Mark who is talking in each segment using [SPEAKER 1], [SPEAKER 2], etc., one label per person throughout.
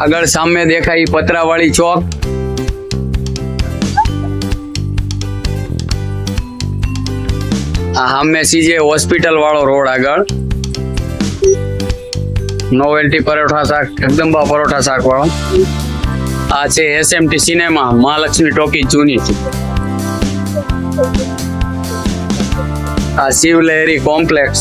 [SPEAKER 1] આગળ સામે દેખાય પતરાવાળી ચોક, આ સામે સીજે હોસ્પિટલ વાળો રોડ આગળ નોવેલ્ટી પરોઠા શાક, જગદંબા પરોઠા શાક વાળો. આ છે SMT સિનેમા, મહાલક્ષ્મી ટોકી જૂની. આ શિવલહેરી કોમ્પ્લેક્સ.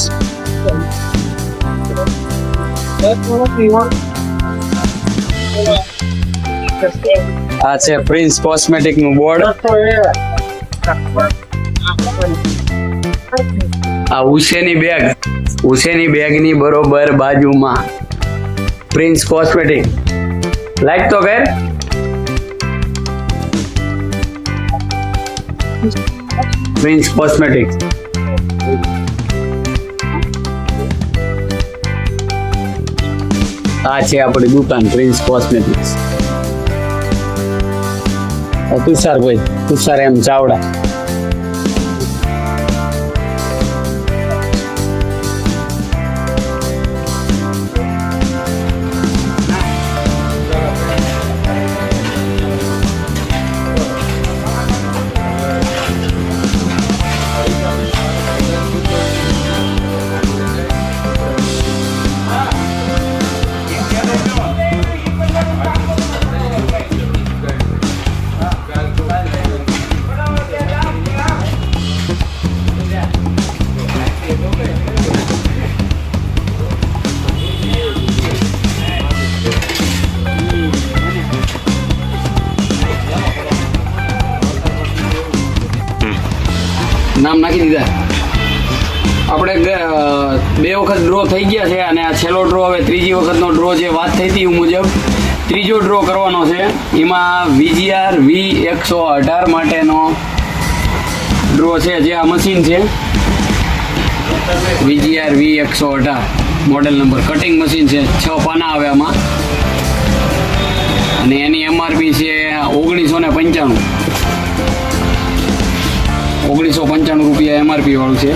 [SPEAKER 1] આ છે પ્રિન્સ કોસ્મેટિક નું બોર્ડ. આ ઉસેની બેગ ની બરોબર બાજુમાં પ્રિન્સ કોસ્મેટિક. લાઈક તો કર. Prince cosmetic. આ છે આપણી દુકાન પ્રિન્સ કોસ્મેટિક્સ. તુષાર એમ ચાવડા. નામ નાખી દીધા. આપણે 2 વખત ડ્રો થઈ ગયા છે અને આ છેલ્લો ડ્રો, હવે ત્રીજી વખતનો ડ્રો જે વાત થઈ હતી એ મુજબ ત્રીજો ડ્રો કરવાનો છે. એમાં VGR V118 માટેનો ડ્રો છે, જે આ મશીન છે VGR V118 model number. Cutting machine છે, 6 પાના આવે આમાં અને એની MRP છે 1995 રૂપિયા MRP વાળું છે.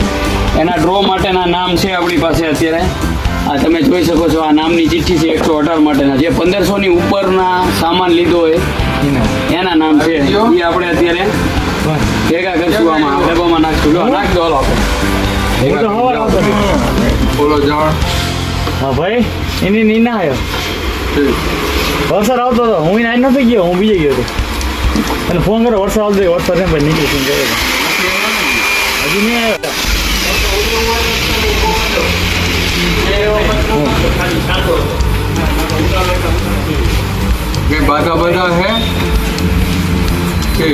[SPEAKER 1] એના ડ્રો માટેના નામ છે આપણી પાસે અત્યારે. આ તમે જોઈ શકો છો, આ નામની ચિઠ્ઠી છે 118 માટેના. જે 1500 ની ઉપરના સામાન લીધો હોય એના નામ છે. એ આપણે અત્યારે ભેગા કરશું, આમાં ડબ્બામાં નાખશું. નાખ દો હાલો બોલો જાણ.
[SPEAKER 2] હા ભાઈ, એની નીના આવ્યો વરસાદ આવતો હતો. હું નાઈ નથી ગયો, હું બીજે ગયો હતો. અને ફોન કરો, વરસાદ આવતો વરસાદ એમ ભાઈ નીકળી હજી નહીં
[SPEAKER 1] આવ્યો.
[SPEAKER 3] બધા હે.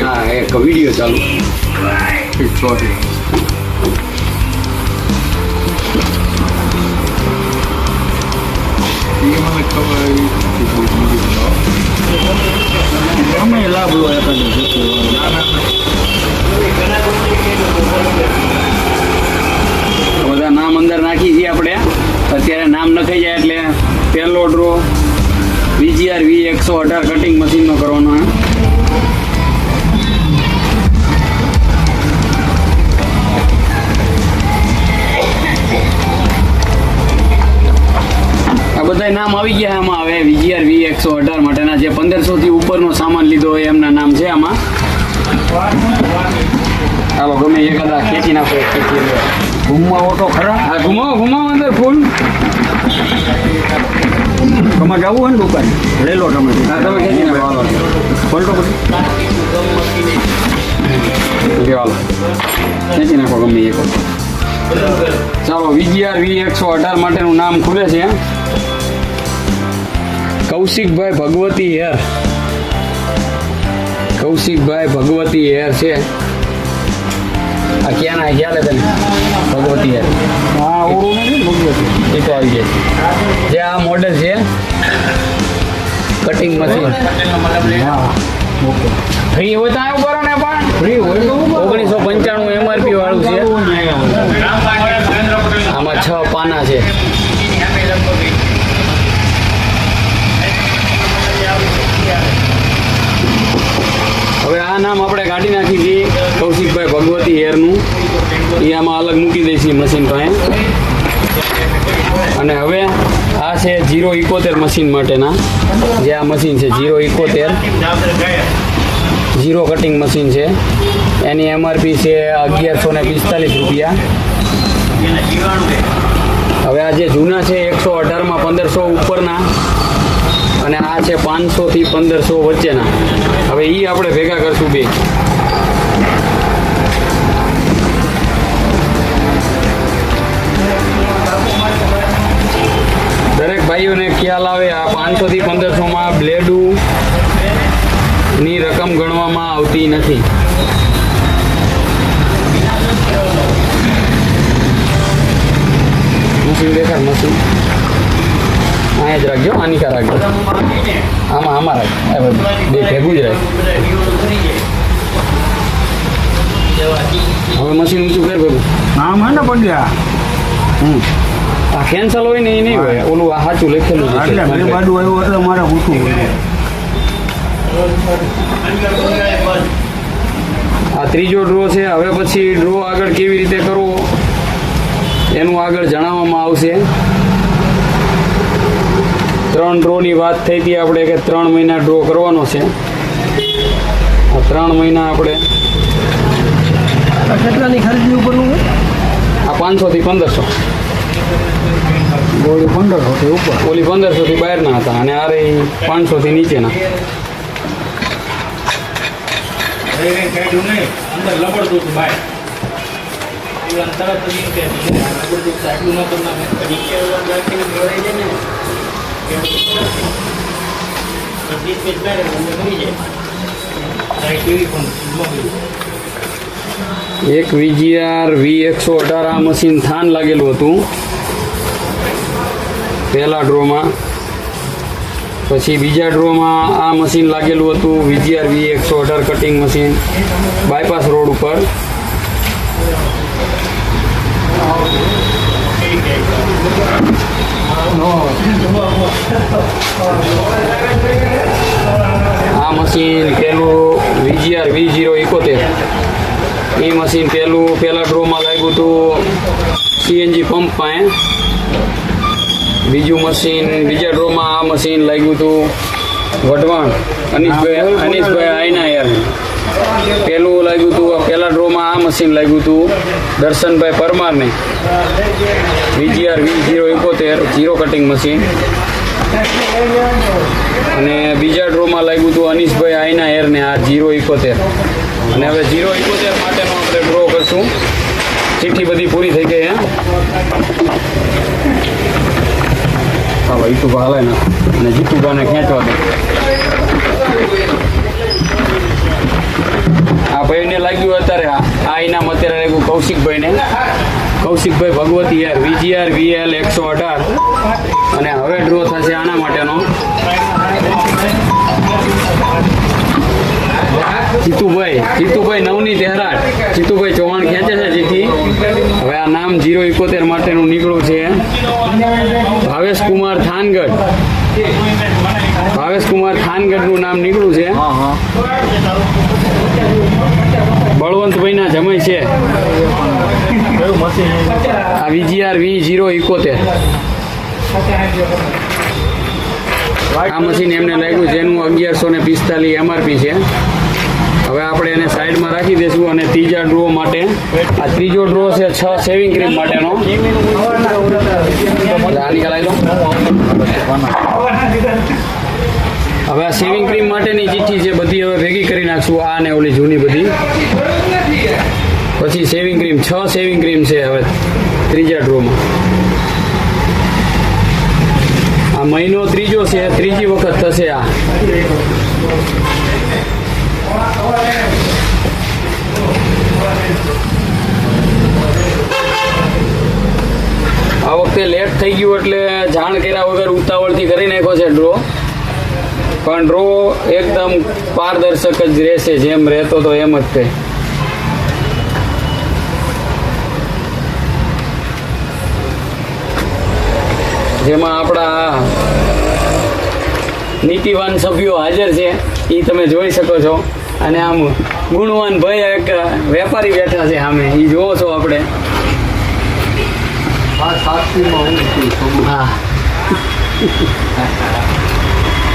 [SPEAKER 1] હા, એક વિડીયો ચાલુ.
[SPEAKER 3] સોરી. મને ખબર
[SPEAKER 2] અમે લાભ લો
[SPEAKER 1] બધા નામ અંદર નાખી છીએ આપણે. અત્યારે નામ નખાઈ જાય એટલે પહેલો ડ્રો VGR V118 કટિંગ મશીનનો કરવાનો. આ બધા નામ આવી ગયા આમાં. હવે VGR V118 માટેના જે 1500 થી ઉપરનો સામાન લીધો હોય એમના નામ છે આમાં. ચાલો ગમે એકાદા ખેંચી નાખો.
[SPEAKER 2] ઘૂમવા ઓટો ખરા.
[SPEAKER 1] હા, ઘુમાવો અંદર ફૂલ.
[SPEAKER 2] તમારે જવું હોય ને દુકાન લઈ લો તમે.
[SPEAKER 1] હા, તમે ખેંચી નાખો. હાલો
[SPEAKER 2] પલટો પછી
[SPEAKER 1] હાલો ખેંચી નાખો ગમે એક. ચાલો VGR V118 માટેનું નામ ખુલે છે કૌશિકભાઈ ભગવતી હેર. કૌશિકભાઈ ભગવતી હેર છે. આ ક્યાં ના ખ્યાલ તને? ભગવતી હેર.
[SPEAKER 2] હા, ઓળું નથી ભગવતી.
[SPEAKER 1] એ તો આવી જાય. જે આ મોડેલ છે કટિંગ મશીન.
[SPEAKER 2] હા, ઓકે.
[SPEAKER 1] ફ્રી હોય તો આવ્યો કરો ને, પણ
[SPEAKER 2] ફ્રી હોય તો
[SPEAKER 1] 1995 MRP વાળું છે. આમાં 6 પાના છે. હવે આ નામ આપણે કાઢી નાખી છીએ કૌશિકભાઈ ભગવતી હેરનું. એ આમાં અલગ મૂકી દઈશું મશીન પાસે. અને હવે આ છે 071 મશીન માટેના જે આ મશીન છે 071 ઝીરો કટિંગ મશીન છે. એની એમઆરપી છે 1145 રૂપિયા. હવે આ જે જૂના છે 118માં 1500 ઉપરના અને આ છે 500 થી 1500 વચ્ચેના. હવે એ આપણે ભેગા કરશું બે. દરેક ભાઈઓને ખ્યાલ આવે આ 500 થી 1500માં બ્લેડું ની રકમ ગણવામાં આવતી નથી. મશીન દેખાડ મશીન અહીંયા જ રાખજો, આનિકા રાખજો, આમાં રાખ, બે ભેગું જ રાખ. હવે મશીન ઊંચું કર ભેગું.
[SPEAKER 2] નામ હે ને પંડ્યા.
[SPEAKER 1] આ કેન્સલ હોય ને એ નહીં હોય, ઓલું આ સાચું લખેલું છે.
[SPEAKER 2] એટલે બે બાજુ આવ્યું એટલે મારે પૂછવું હોય.
[SPEAKER 1] આ ત્રીજો ડ્રો છે. હવે પછી ડ્રો આગળ કેવી રીતે કરવો એનું આગળ જણાવવામાં આવશે. 3 ડ્રોની વાત થઈ હતી આપણે કે 3 મહિના ડ્રો કરવાનો છે. આ 3 મહિના આપણે
[SPEAKER 2] કેટલાની ખરીદી ઉપરનું હોય?
[SPEAKER 1] આ 500 થી 1500.
[SPEAKER 2] ગોળી 1500 થી ઉપર.
[SPEAKER 1] ઓલી 1500 થી બહારના હતા અને આ રહી 500 થી નીચેના. એક VGR V118 આ મશીન થાન લાગેલું હતું પહેલા ડ્રોમાં. પછી બીજા ડ્રોમાં આ મશીન લાગેલું હતું VGR V118 cutting machine bypass road ઉપર. આ મશીન પેલું VGR V071 એ મશીન પહેલા ડ્રોમાં લાગ્યું હતું CNG પંપ પાસે. બીજું મશીન બીજા ડ્રોમાં આ મશીન લાગ્યું હતું વઢવાણ અનીશભાઈ આઈના યાર. પેલું લાગ્યું હતું પહેલા ડ્રોમાં આ મશીન લાગ્યું હતું Darshanbhai પરમારને VGR V071 zero cutting machine. અને બીજા ડ્રોમાં લાગ્યું હતું અનીશભાઈ આઈના હેરને આ 071. અને હવે 071 માટેનો આપણે ડ્રો કરશું. ચિઠ્ઠી બધી પૂરી થઈ ગઈ. હા ઈતુભા હાલે ને અને જીતુભાને ખેંચવા દે. આ ભાઈને લાગ્યું અત્યારે આ ઇનામ અત્યારે લાગ્યું કૌશિકભાઈ ભગવતી યાર VGR VL 118. અને હવે ડ્રો થશે આના માટેનો જીતુભાઈ નવની તેહરાટ. જીતુભાઈ ચૌહાણ ખેંચે છે ચિઠ્ઠી. હવે આ નામ 071 માટેનું નીકળ્યું છે ભાવેશ કુમાર થાનગઢનું નામ નીકળ્યું છે. બળવંતભાઈના જમાઈ છે. આ VGR V071 આ મશીન એમને લાગ્યું છે. એનું 1145 એમઆરપી છે. હવે આપણે એને સાઈડમાં રાખી દઈશું. અને ત્રીજા ડ્રો માટે આ ત્રીજો ડ્રો છે 6 શેવિંગ ક્રીમ માટેનો. હવે આ શેવિંગ ક્રીમ માટેની ચિઠ્ઠી છે બધી હવે ભેગી કરી નાખશું. આ ને ઓલી જૂની બધી. પછી શેવિંગ ક્રીમ 6 શેવિંગ ક્રીમ છે હવે ત્રીજા ડ્રોમાં. આ મહિનો ત્રીજો છે, ત્રીજી વખત થશે આ. આ વખતે લેટ થઈ ગયું એટલે જાણ કર્યા વગર ઉતાવળથી કરી નાખ્યો છે ડ્રો. પણ ડ્રો એકદમ પારદર્શક જ રહેશે, જેમ રહેતો તો એમ જ તે. જેમાં આપણા નીતિવાન સભ્યો હાજર છે એ તમે જોઈ શકો છો. અને આમ ગુણવાન ભાઈ એક વેપારી બેઠા છે સામે, એ જોવો છો આપણે.
[SPEAKER 3] આ સાક્ષીમાં હું છું સમૂહ.
[SPEAKER 1] હા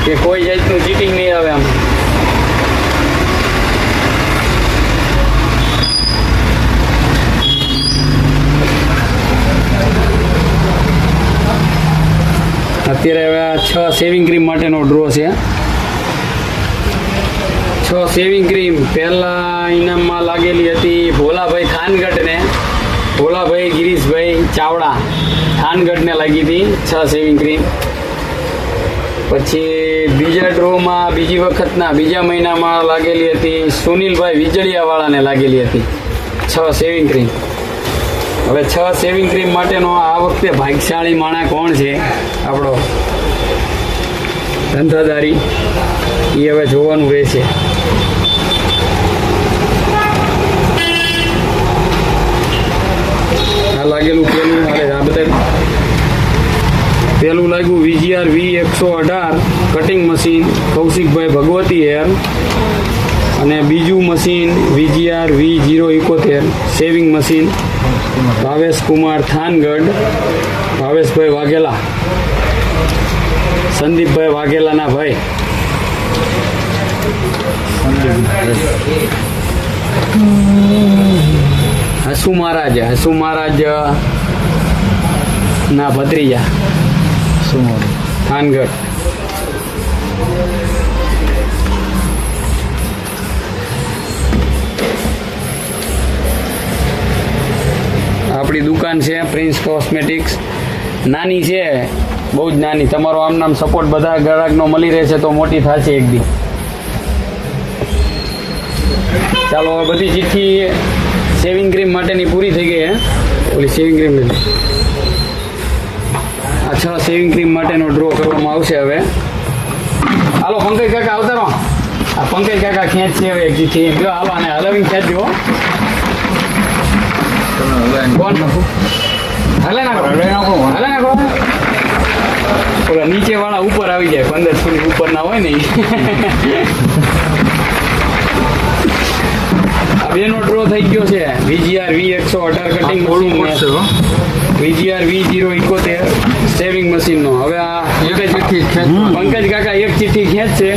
[SPEAKER 1] કે કોઈ જાતનું ચીટિંગ નહીં આવે આમ. અત્યારે હવે આ 6 સેવિંગ ક્રીમ માટેનો ડ્રો છે. 6 સેવિંગ ક્રીમ પહેલા ઇનામમાં લાગેલી હતી ભોલાભાઈ થાનગઢને, ભોલાભાઈ ગિરીશભાઈ ચાવડા થાનગઢને લાગી હતી 6 સેવિંગ ક્રીમ. પછી બીજા ડ્રોમાં બીજી વખતના બીજા મહિનામાં લાગેલી હતી સુનિલભાઈ વીજળિયાવાળાને લાગેલી હતી 6 સેવિંગ ક્રીમ. હવે 6 સેવિંગ ક્રીમ માટેનો આ વખતે ભાગ્યશાળી માણસ કોણ છે આપણો ધંધાદારી, એ હવે જોવાનું રહેશે. આ લાગેલું પેલું આ બધા પેલું લાગ્યું VGR V118 cutting machine Kaushikbhai Bhagwati hair, અને બીજું machine VGR V071 shaving machine Bhavesh Kumar Thangadh, Bhaveshbhai Vaghela, Sandeepbhai વાઘેલાના ભાઈ. હસુ મહારાજ ના ભત્રીજા થાનગઢ. આપણી દુકાન છે પ્રિન્સ કોસ્મેટિક્સ. નાની છે, બહુ જ નાની. તમારો આમ નામ સપોર્ટ બધા ગ્રાહકનો મળી રહેશે તો મોટી થશે એક દી. ચાલો હવે બધી ચિઠ્ઠી સેવિંગ ક્રીમ માટેની પૂરી થઈ ગઈ. ઓલી સેવિંગ ક્રીમ આ 6 સેવિંગ ક્રીમ માટેનો ડ્રો કરવામાં આવશે હવે. હાલો પંકજ કાકા આવતા રહો. આ પંકજ કાકા ખેંચ છે હવે એક ચિઠ્ઠી. જો હાલો આને હલાવીને ખેંચ દો. કોણ હલે નાખો. ઓલા નીચે વાળા ઉપર આવી જાય, 1500 ની ઉપર ના હોય ને આ બેનો ડ્રો થઈ ગયો છે. VGR V118 cutting machine, VGR V071 shaving machine નો. હવે આ પંકજ કાકા એક ચિઠ્ઠી ખેંચશે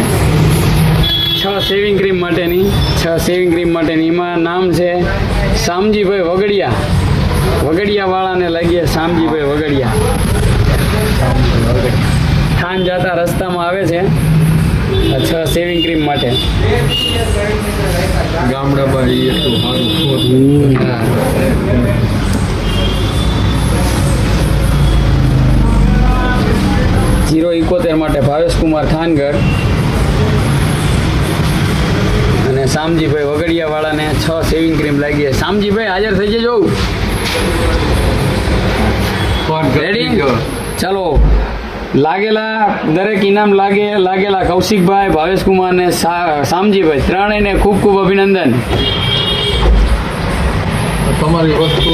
[SPEAKER 1] 6 સેવિંગ ક્રીમ માટેની. 6 સેવિંગ ક્રીમ માટેની એમાં નામ છે શામજીભાઈ વગડિયા વાળાને લાગીએ. શામજીભાઈ વગડિયા થાન જતા રસ્તામાં આવે છે. 6 સેવિંગ ક્રીમ માટે
[SPEAKER 3] ગામડામાં એટલું સારું.
[SPEAKER 1] 071 માટે ભાવેશ કુમાર થાનગઢ અને શામજીભાઈ વગડિયા વાળાને 6 સેવિંગ ક્રીમ લાગી. શામજીભાઈ હાજર થઈ જજો. રેડી? ચાલો લાગેલા દરેક ઇનામ લાગેલા કૌશિકભાઈ, ભાવેશકુમાર ને શામજીભાઈ ત્રણેયને ખૂબ ખૂબ અભિનંદન.
[SPEAKER 3] તમારી વસ્તુ